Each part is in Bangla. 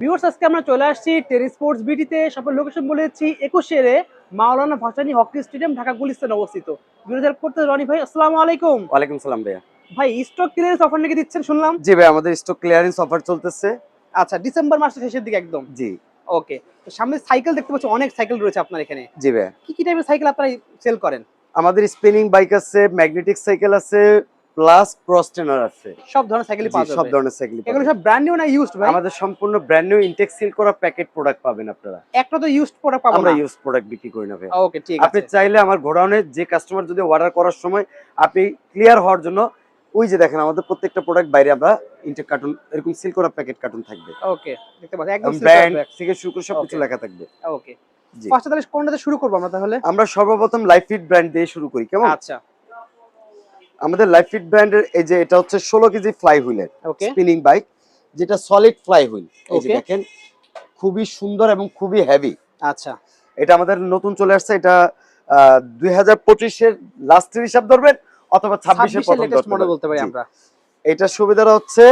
ভিউয়ার্স আজকে আমরা চলে আসছি টেরি স্পোর্টস বিটিতে। সবার লোকেশন বলেছি 21 এ মাওলানা ভাসানী হকি স্টেডিয়াম, ঢাকা গুলিস্তানে অবস্থিত। ভিডিও হেল্প করতে রনি ভাই, আসসালামু আলাইকুম। ওয়ালাইকুম সালাম ভাইয়া। ভাই স্টক ক্লিয়ারেন্স অফার নাকি দিচ্ছেন শুনলাম? জি ভাই, আমাদের স্টক ক্লিয়ারেন্স অফার চলতেছে। আচ্ছা, ডিসেম্বর মাসের শেষের দিকে একদম। জি ওকে, তো সামনে সাইকেল দেখতে পাচ্ছি, অনেক সাইকেল রয়েছে আপনার এখানে। জি ভাইয়া, কি টাইপের সাইকেল আপনারা সেল করেন? আমাদের স্পিনিং বাইক আছে, ম্যাগনেটিক সাইকেল আছে, প্লাস ক্রস ট্রেনার আছে। সব ধরনের সাইকেলই পাওয়া যাবে? সব ধরনের সাইকেল এগুলো সব ব্র্যান্ড নিউ না ইউজড ভাই? আমাদের সম্পূর্ণ ব্র্যান্ড নিউ ইনটেক সিল করা প্যাকেট প্রোডাক্ট পাবেন আপনারা। একটা তো ইউজড প্রোডাক্ট পাবো না? আমরা ইউজ প্রোডাক্ট বিক্রি করি না ভাই। ওকে ঠিক আছে। আপনি চাইলে আমার গোডাউনে যে কাস্টমার যদি অর্ডার করার সময় আপনি ক্লিয়ার হওয়ার জন্য ওই যে দেখেন আমাদের প্রত্যেকটা প্রোডাক্ট বাইরে আমরা ইনটেক কার্টুন এরকম সিল করা প্যাকেট কার্টুন থাকবে। ওকে, দেখতে পাচ্ছি একদম ব্র্যান্ড থেকে শুরু করে সবকিছু লেখা থাকবে। ওকে, জি, ফার্স্টে তাহলে কোনটাতে শুরু করব আমরা তাহলে? আমরা সর্বপ্রথম লাইফ ফিট ব্র্যান্ড দিয়ে শুরু করি, কেমন? আচ্ছা, আমাদের লাইফ ফিট ব্র্যান্ডের এই যে এটা হচ্ছে 16 কেজি ফ্লাই হুইলের ওকে স্পিনিং বাইক, যেটা সলিড ফ্লাই হুইল। এই যে ওকে। দেখেন খুবই সুন্দর এবং খুবই হেভি। আচ্ছা, এটা আমাদের নতুন চলে আসছে। এটা 2025 এর লাস্টের হিসাব ধরবেন অথবা 26 এর প্রথম লেটেস্ট মডেল বলতে পারি আমরা। এটা সুবিধাটা হচ্ছে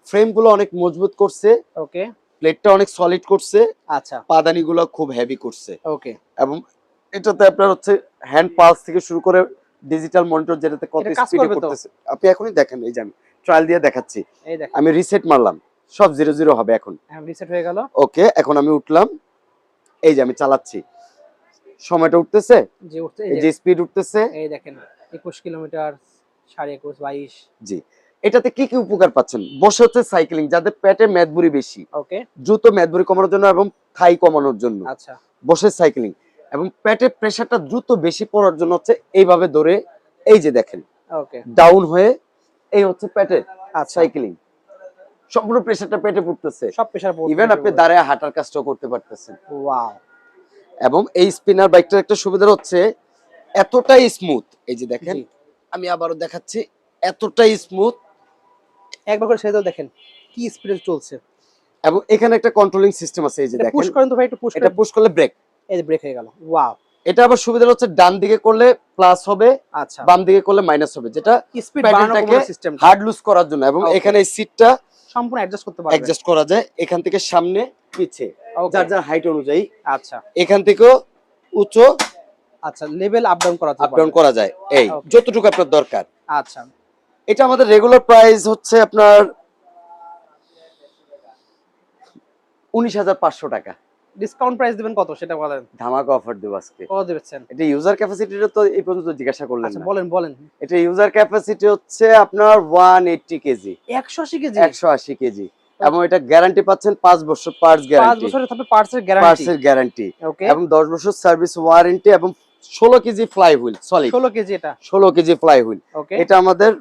ফ্রেম গুলো অনেক মজবুত করছে, ওকে, প্লেটটা অনেক সলিড করছে, আচ্ছা পাদানি গুলো খুব হেভি করছে। ওকে। এবং এটাতে আপনার হচ্ছে হ্যান্ড পালস থেকে শুরু করে ডিজিটাল মনিটর যেটাতে কত এটা কাজ স্পিডে করবে তো? করতেছে আপনি এখনই দেখেন। এই যে আমি ট্রায়াল দিয়ে দেখাচ্ছি। এই দেখেন, আমি রিসেট মারলাম, সব 00 হবে এখন। হ্যাঁ রিসেট হয়ে গেল। ওকে, এখন আমি উঠলাম, এই যে আমি চালাচ্ছি, সময়টা উঠতেছে, জি উঠছে, এই যে স্পিড উঠতেছে। এই দেখেন 21 কিলোমিটার, 21.5 22। জি, এটাতে কি কি উপকার পাচ্ছেন? বসে হচ্ছে সাইক্লিং, যাদের পেটে মেদবুরি বেশি, ওকে, দ্রুত মেদবুরি কমানোর জন্য এবং থাই কমানোর জন্য আচ্ছা বসে সাইক্লিং, এবং পেটে প্রেসারটা দ্রুত বেশি পড়ার জন্য হচ্ছে এইভাবে ধরে, এই যে দেখেন ওকে, ডাউন হয়ে এই হচ্ছে পেটে আচ্ছা সাইক্লিং, সম্পূর্ণ প্রেসারটা পেটে পড়তেছে। সব প্রেসার পড়ছে। ইভেন আপনি দাঁড়ায় হাঁটার কাজটাও করতে পারতেছেন। ওয়াও, এবং এই স্পিনার বাইকটার একটা সুবিধা হচ্ছে এতটাই স্মুথ, এই যে দেখেন জি আমি আবারও দেখাচ্ছি, এতটাই স্মুথ। একবার করে সেটাও দেখেন কি স্পিডে চলছে। এবং এখানে একটা কন্ট্রোলিং সিস্টেম আছে, এই যে দেখেন পুশ করেন তো ভাই, একটু পুশ এটা করেন। পুশ করলে ব্রেক, এই যে ব্রেক হয়ে গেল। ওয়াও, এটা আবার সুবিধা হচ্ছে ডান দিকে করলে প্লাস হবে, আচ্ছা বাম দিকে করলে মাইনাস হবে, যেটা স্পিড বাড়ানো কমানোর সিস্টেম হার্ড লুজ করার জন্য। এবং Okay. এখানে এই সিটটা সম্পূর্ণ অ্যাডজাস্ট করতে পারবেন। অ্যাডজাস্ট করা যায়, এখান থেকে সামনে পিছে Okay. যার যার হাইট অনুযায়ী, আচ্ছা এখান থেকেও উঁচু আচ্ছা, লেভেল আপ ডাউন করা আপ ডাউন করা যায়, এই Okay. যতটুকু আপনার দরকার। আচ্ছা, এটা আমাদের রেগুলার প্রাইস হচ্ছে আপনার 19,500 টাকা। ডিসকাউন্ট প্রাইস দিবেন কত সেটা বলেন? ধামাকা অফার দেব আজকে। কত দিবেন? এটা ইউজার ক্যাপাসিটিটা তো এই পর্যন্ত জিজ্ঞাসা করলেন আচ্ছা না। বলেন বলেন। এটা ইউজার ক্যাপাসিটি হচ্ছে আপনার 180 কেজি, 180 কেজি, 180 কেজি। এবং এটা গ্যারান্টি পাচ্ছেন 5 বছর পার্টস 5 গ্যারান্টি, বছরের থাকবে পার্টসের গ্যারান্টি। পার্টসের গ্যারান্টি ওকে, এবং 10 বছর সার্ভিস ওয়ারেন্টি এবং 16 KG fly wheel solid, 16 KG এটা। 16 কেজি ফ্লাই হুইল। ওকে, এটা আমাদের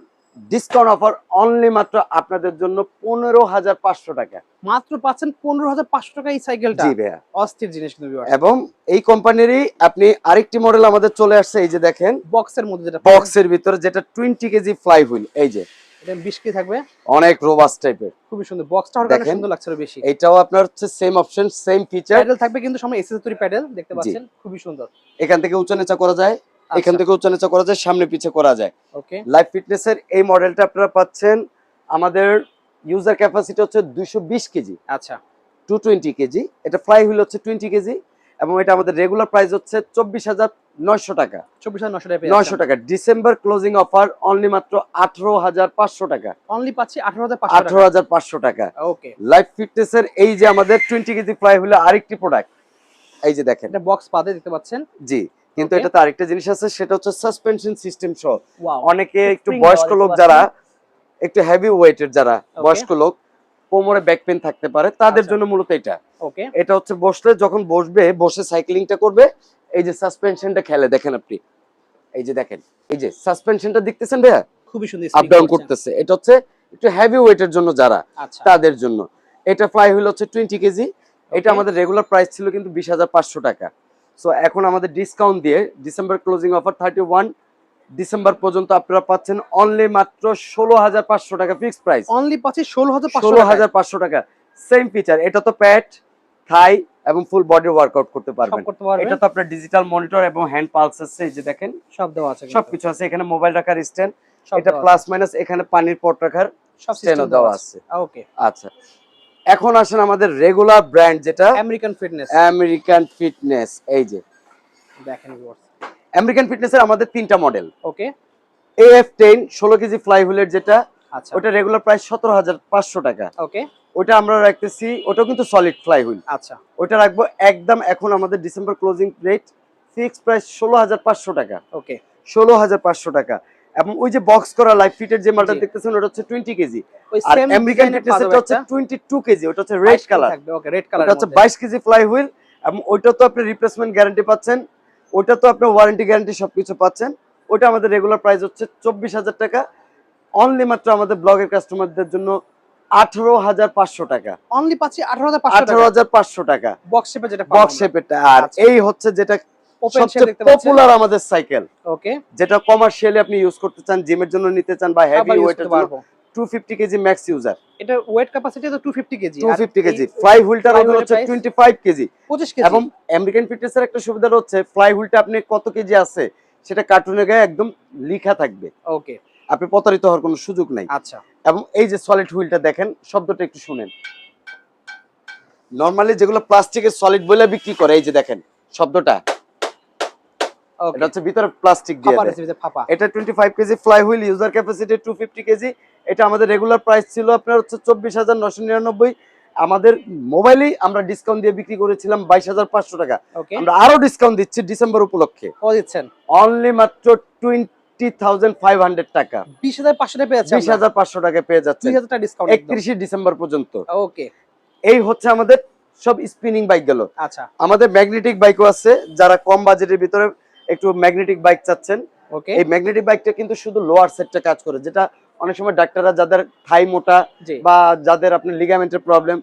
ডিসকাউন্ট অফার অনলি মাত্র আপনাদের জন্য 15,500 টাকা। মাত্র পাচ্ছেন 15,500 টাকা এই সাইকেলটা। জি ভাইয়া, অস্থির জিনিস কিন্তু ভিউয়ার। এবং এই কোম্পানিরই আপনি আরেকটি মডেল আমাদের চলে আসছে, এই যে দেখেন বক্সের মধ্যে যেটা বক্সের ভিতরে, যেটা 20 কেজি ফ্লাই হুইল, এই যে এটা 20 কেজি থাকবে, অনেক রোবাস্ট টাইপের। খুবই সুন্দর। বক্সটা অনেক দেখেন, সুন্দর লাগছে আরো বেশি। এটাও আপনার হচ্ছে same option, same feature. Paddle থাকবে কিন্তু সামনে এসএস তৈরি প্যাডেল দেখতে পাচ্ছেন, খুবই সুন্দর। এখান থেকে উঁচা নিচা করা যায়, এখান থেকে উঁচা নিচা করা যায়, সামনে পিছে করা যায়। ওকে, লাইফ ফিটনেসের এই মডেলটা আপনারা পাচ্ছেন, আমাদের ইউজার ক্যাপাসিটি হচ্ছে 220 কেজি, আচ্ছা 220 কেজি। এটা ফ্লাই হুইল হচ্ছে 20 কেজি, এবং এটা আমাদের রেগুলার প্রাইস হচ্ছে 24,900 টাকা। 24,900 টাকা পেয়ে 900 টাকা ডিসেম্বর ক্লোজিং অফার অনলি মাত্র 18,500 টাকা। অনলি পাচ্ছি 18,500 টাকা। 18,500 টাকা। ওকে, লাইফ ফিটনেসের এই যে আমাদের 20 কেজি ফ্লাই হুইল আরেকটি প্রোডাক্ট, এই যে দেখেন। এটা বক্স পাতে দেখতে পাচ্ছেন। জি, কিন্তু Okay. এটাতে আরেকটা জিনিস আছে, সেটা হচ্ছে সাসপেনশন সিস্টেম সহ। ওয়াও, অনেকে একটু Spring বয়স্ক দেওয়া লোক দেখতে যারা একটু হেভি ওয়েটের, যারা Okay. বয়স্ক লোক, কোমরে ব্যাক পেইন থাকতে পারে, তাদের আচ্ছা। জন্য মূলত এটা। ওকে, এটা হচ্ছে বসলে, যখন বসবে, বসে সাইক্লিংটা করবে, এই যে সাসপেনশনটা খেলে দেখেন আপনি, এই যে দেখেন, এই যে সাসপেনশনটা দেখতেছেন ভাইয়া, খুবই সুন্দর আপ ডাউন করতেছে। এটা হচ্ছে একটু হেভি ওয়েটের জন্য যারা, আচ্ছা তাদের জন্য। এটা ফ্লাই হুইল হচ্ছে 20 কেজি। এটা Okay. আমাদের রেগুলার প্রাইস ছিল কিন্তু 20,500 টাকা। সো এখন আমাদের ডিসকাউন্ট দিয়ে ডিসেম্বর ক্লোজিং অফার 31 ডিসেম্বর পর্যন্ত আপনারা পাচ্ছেন অনলি মাত্র 16,500 টাকা ফিক্সড প্রাইস। অনলি পাচ্ছি 16,500 টাকা। 16,500 টাকা, সেম ফিচার। এটা তো প্যাট, থাই এবং ফুল বডি ওয়ার্কআউট করতে পারবেন। সব করতে পারবেন। এটা তো আপনার ডিজিটাল মনিটর এবং হ্যান্ড পালস আছে, এই যে দেখেন সব দেওয়া আছে, সবকিছু আছে। এখানে মোবাইল রাখার স্ট্যান্ড, সব এটা দেওয়া প্লাস মাইনাস, এখানে পানির পট রাখার সব স্ট্যান্ডও সিস্টেম দেওয়া আছে। ওকে, আচ্ছা, এখন আসেন আমাদের রেগুলার ব্র্যান্ড যেটা আমেরিকান ফিটনেস। American fitness. এই যে দেখেন ভিউয়ার্স। আমেরিকান ফিটনেসের আমাদের 3টা মডেল। ওকে। AF10 16 কেজি ফ্লাই হুইলের যেটা, আচ্ছা। ওটা রেগুলার প্রাইস 17,500 টাকা। ওকে। ওটা আমরা রাখতেছি, ওটাও কিন্তু সলিড ফ্লাই হুইল। আচ্ছা। ওটা রাখবো একদম এখন আমাদের December closing rate fixed price 16,500 টাকা। ওকে। 16,500 টাকা। এবং ওই যে বক্স করা লাইফ ফিটের যে মালটা জি। দেখতেছেন ওটা হচ্ছে 20 কেজি। ওই আর সেম আমেরিকান ডিজাইনের ফিটনেসের পাওয়া হচ্ছে যাবে 22 কেজি, ওটা হচ্ছে রেড কালার। থাকবে। ওকে, রেড কালার। ওটা হচ্ছে 22 কেজি ফ্লাই হুইল এবং ওইটা তো আপনি রিপ্লেসমেন্ট গ্যারান্টি পাচ্ছেন, ওটা তো আপনি ওয়ারেন্টি গ্যারান্টি সবকিছু পাচ্ছেন। ওটা আমাদের রেগুলার প্রাইস হচ্ছে 24,000 টাকা। অনলি মাত্র আমাদের ব্লগের কাস্টমারদের জন্য 18,500 টাকা। অনলি পাচ্ছি 18,500 টাকা। 18,500 টাকা বক্স শেপে যেটা বক্স শেপেরটা। আর আচ্ছা। এই হচ্ছে যেটা ওপেন শেপ সবচেয়ে দেখতে পাচ্ছেন। পপুলার আমাদের সাইকেল, ওকে। যেটা কমার্শিয়ালি আপনি ইউজ করতে চান, জিমের জন্য নিতে চান বা হেভি ওয়েটের জন্য। 250 কেজি ম্যাক্স ইউজার। এটা ওয়েট ক্যাপাসিটি তো 250 কেজি। 250 কেজি। ফ্লাই হুইলটার হচ্ছে 25 কেজি। 25 কেজি। এবং আমেরিকান ফিটনেসের একটা সুবিধা হচ্ছে ফ্লাই হুইলটা আপনি কত কেজি আছে সেটা কার্টুনের গায়ে একদম লেখা থাকবে। ওকে। আপনি প্রতারিত হওয়ার কোনো সুযোগ নাই। আচ্ছা। এবং এই যে সলিড হুইলটা দেখেন, শব্দটা একটু শুনেন। নরমালি যেগুলো প্লাস্টিকের সলিড বলে বিক্রি করে, এই যে দেখেন শব্দটা, এটা হচ্ছে ভিতরে প্লাস্টিক দিয়ে দেয়। এটা 25 KG fly wheel, user capacity 250 KG. এটা আমাদের রেগুলার প্রাইস ছিল আপনার হচ্ছে 24,999। আমাদের মোবাইলেই আমরা ডিসকাউন্ট দিয়ে বিক্রি করেছিলাম 22,500 টাকা। আমরা আরো ডিসকাউন্ট দিচ্ছি ডিসেম্বর উপলক্ষে। ও দিচ্ছেন অনলি মাত্র 20,500 টাকা। 20,500 টাকা পেয়ে যাচ্ছেন। 20,500 টাকা পেয়ে যাচ্ছেন 2000 টাকা ডিসকাউন্ট 31 ডিসেম্বর পর্যন্ত। ওকে। এই হচ্ছে আমাদের সব স্পিনিং বাইক গেল। আচ্ছা। আমাদের ম্যাগনেটিক বাইকও আছে, যারা কম বাজেটের ভিতরে একটু ম্যাগনেটিক বাইক চাচ্ছেন। ওকে। এই ম্যাগনেটিক বাইকটা কিন্তু শুধু লোয়ার সেটটা কাজ করে, যেটা অনেক সময় ডাক্তাররা যাদের থাই মোটা বা যাদের আপনার লিগামেন্টের প্রবলেম,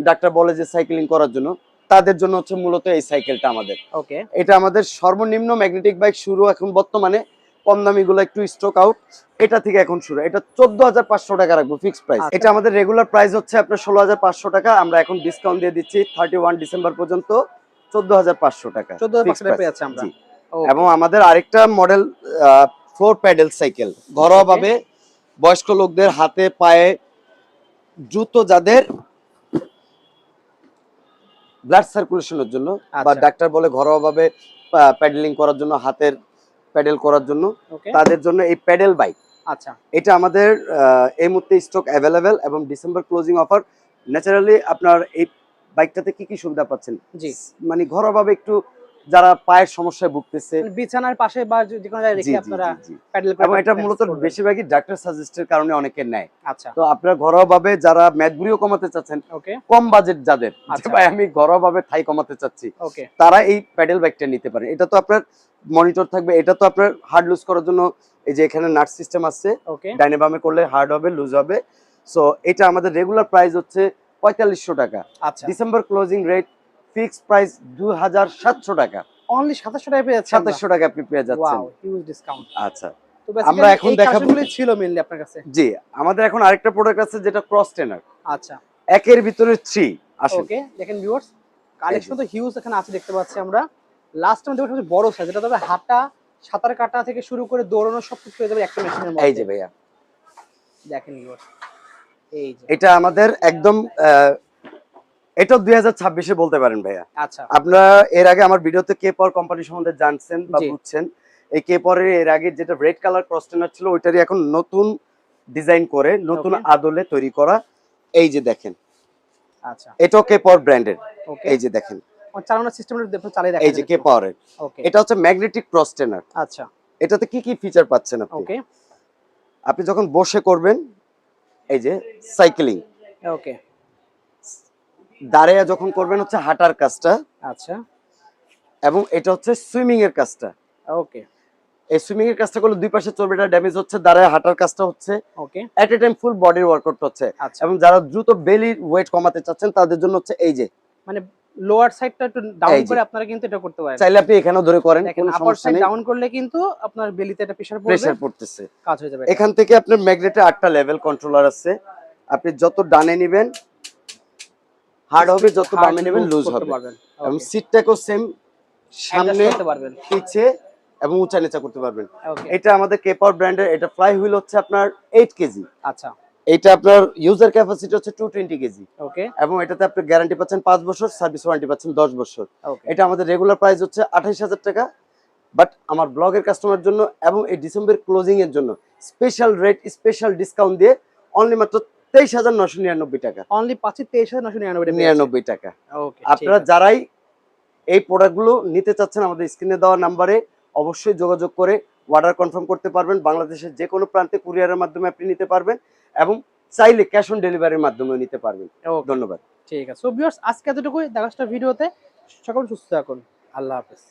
ডাক্তার বলে যে সাইক্লিং করার জন্য, তাদের জন্য হচ্ছে মূলত এই সাইকেলটা আমাদের। ওকে। এটা আমাদের সর্বনিম্ন ম্যাগনেটিক বাইক শুরু এখন বর্তমানে, কম দামিগুলো একটু স্টক আউট, এটা থেকে এখন শুরু। এটা 14,500 টাকা রাখবো ফিক্সড প্রাইস। এটা আমাদের রেগুলার প্রাইস হচ্ছে আপনার 16,500 টাকা। আমরা এখন ডিসকাউন্ট দিয়ে দিচ্ছি 31 ডিসেম্বর পর্যন্ত 14,500 টাকা। 14,500 টাকা পেয়ে যাচ্ছি আমরা। এবং আমাদের আরেকটা মডেল ফ্লোর প্যাডেল সাইকেল, ঘরোয়া ভাবে বয়স্ক লোকদের হাতে পায়ে দ্রুত, যাদের ব্লাড সার্কুলেশনের জন্য বা ডাক্তার বলে ঘরোয়া ভাবে প্যাডেলিং করার জন্য, হাতের প্যাডেল করার জন্য, তাদের জন্য এই প্যাডেল বাইক। আচ্ছা। এটা আমাদের এই মুহূর্তে স্টক অ্যাভেলেবেল এবং ডিসেম্বর ক্লোজিং অফার। ন্যাচারালি আপনার এই বাইকটাতে কি কি সুবিধা পাচ্ছেন? জি। মানে ঘরোয়া ভাবে একটু যারা পায়ের সমস্যায় ভুগতেছে, বিছানার পাশে বা যে কোনো জায়গায় রেখে আপনারা প্যাডেল করে, এবং এটা মূলত বেশিরভাগই ডাক্তার সাজেস্টের কারণে অনেকে নেয়। আচ্ছা। তো আপনারা ঘরোয়া ভাবে যারা মেদবুড়িও কমাতে চাচ্ছেন, কম বাজেট যাদের, ভাই আমি ঘরোয়া ভাবে থাই কমাতে চাচ্ছি, তারা এই প্যাডেল বাইকটা নিতে পারেন। এটা তো আপনার মনিটর থাকবে, এটা তো আপনার হার্ড লুজ করার জন্য এই যে এখানে নাট সিস্টেম আছে, ডাইনে বামে করলে হার্ড হবে, লুজ হবে। সো এটা আমাদের রেগুলার প্রাইস হচ্ছে 4,500 টাকা। December closing rate fixed price 2,700 টাকা। অনলি 2700 টাকা পেয়ে যাচ্ছেন। 2700 টাকা আপনি পেয়ে যাচ্ছেন। Wow, huge discount. আচ্ছা, তো আমরা এখন দেখাবো ছিল মেইনলি আপনার কাছে। জি, আমাদের এখন আরেকটা প্রোডাক্ট আছে যেটা ক্রস ট্রেনার। আচ্ছা। একের ভিতরে 3 আসেন। ওকে, দেখেন ভিউয়ার্স, কালেকশন তো হিউজ এখানে আছে দেখতে পাচ্ছি আমরা। লাস্ট টাইম দেখো সবচেয়ে বড় সাইজ, এটা তবে হাঁটা, সাঁতার কাটা থেকে শুরু করে দৌড়ানো সব কিছু হয়ে যাবে একটা মেশিনের মধ্যে। এই যে ভাইয়া দেখেন ভিউয়ার্স, এই যে এটা আমাদের একদম এটা 2026 এ বলতে পারেন ভাইয়া। আচ্ছা। আপনারা এর আগে আমার ভিডিওতে কে পাওয়ার কোম্পানি সম্বন্ধে জানছেন বা বুঝছেন। এই কে পাওয়ারের এর আগে যেটা রেড কালার ক্রস ট্রেনার ছিল, ওইটারই এখন নতুন ডিজাইন করে নতুন আদলে তৈরি করা। এই যে দেখেন, আচ্ছা, এটাও কে পাওয়ার ব্র্যান্ডের। এই যে দেখেন চালানোর সিস্টেমটা দেখো, চালিয়ে দেখেন। এই যে কে পাওয়ারের, এটা হচ্ছে ম্যাগনেটিক ক্রস ট্রেনার। আচ্ছা। এটাতে কি কি ফিচার পাচ্ছেন আপনি? ওকে, আপনি যখন বসে করবেন, এই যে সাইক্লিং, ওকে, দাঁড়িয়ে যখন করবেন হচ্ছে হাঁটার কাজটা। আচ্ছা। এবং এটা হচ্ছে সুইমিং এর কাজটা। ওকে, এই সুইমিং এর কাজটা করলে দুই পাশে চর্বিটা ড্যামেজ হচ্ছে, দাঁড়ায় হাঁটার কাজটা হচ্ছে। ওকে, এট এ টাইম ফুল বডির ওয়ার্কআউট হচ্ছে। এবং যারা দ্রুত বেলি ওয়েট কমাতে চাচ্ছেন তাদের জন্য হচ্ছে এই যে মানে লোয়ার সাইডটা একটু ডাউন করে আপনারা কিন্তু এটা করতে পারেন। চাইলে আপনি এখানেও ধরে করেন, কোনো আপার সমস্যা সাইড নেই। ডাউন করলে কিন্তু আপনার বেলিতে একটা প্রেসার পড়তেছে, কাজ হয়ে যাবে। এখান থেকে আপনার ম্যাগনেটে 8টা লেভেল কন্ট্রোলার আছে। আপনি যত ডানে নেবেন হার্ড হবে, যত বামে নেবেন লুজ হবে। এবং সিটটাকেও সেম সামনে পিছে এবং উঁচা নিচা করতে পারবেন। এটা আমাদের কে পাওয়ার ব্র্যান্ডের। এটা ফ্লাই হুইল হচ্ছে আপনার 8 কেজি। আচ্ছা। এটা আপনার ইউজার ক্যাপাসিটি হচ্ছে 220 কেজি। ওকে। এবং এটাতে আপনি গ্যারান্টি পাচ্ছেন 5 বছর, সার্ভিস ওয়ারেন্টি পাচ্ছেন 10 বছর। ওকে। এটা আমাদের রেগুলার প্রাইস হচ্ছে 28000 টাকা, বাট আমার ব্লগের কাস্টমার জন্য এবং এই ডিসেম্বর ক্লোজিং এর জন্য স্পেশাল রেট, স্পেশাল ডিসকাউন্ট দিয়ে অনলি মাত্র 23999 টাকা। অনলি পাচ্ছি 23999 99 টাকা। ওকে। আপনারা যারাই এই প্রোডাক্টগুলো নিতে চাচ্ছেন আমাদের স্ক্রিনে দেওয়া নাম্বারে অবশ্যই যোগাযোগ করে অর্ডার কনফার্ম করতে পারবেন। বাংলাদেশের যে কোনো প্রান্তে কুরিয়ারের মাধ্যমে আপনি নিতে পারবেন এবং চাইলে ক্যাশ অন ডেলিভারির মাধ্যমেও নিতে পারবেন। ধন্যবাদ। ঠিক আছে। সো ভিউয়ার্স, আজকে এতটুকুই। দেখা হচ্ছে ভিডিওতে। সকল সুস্থ থাকুন। আল্লাহ হাফেজ।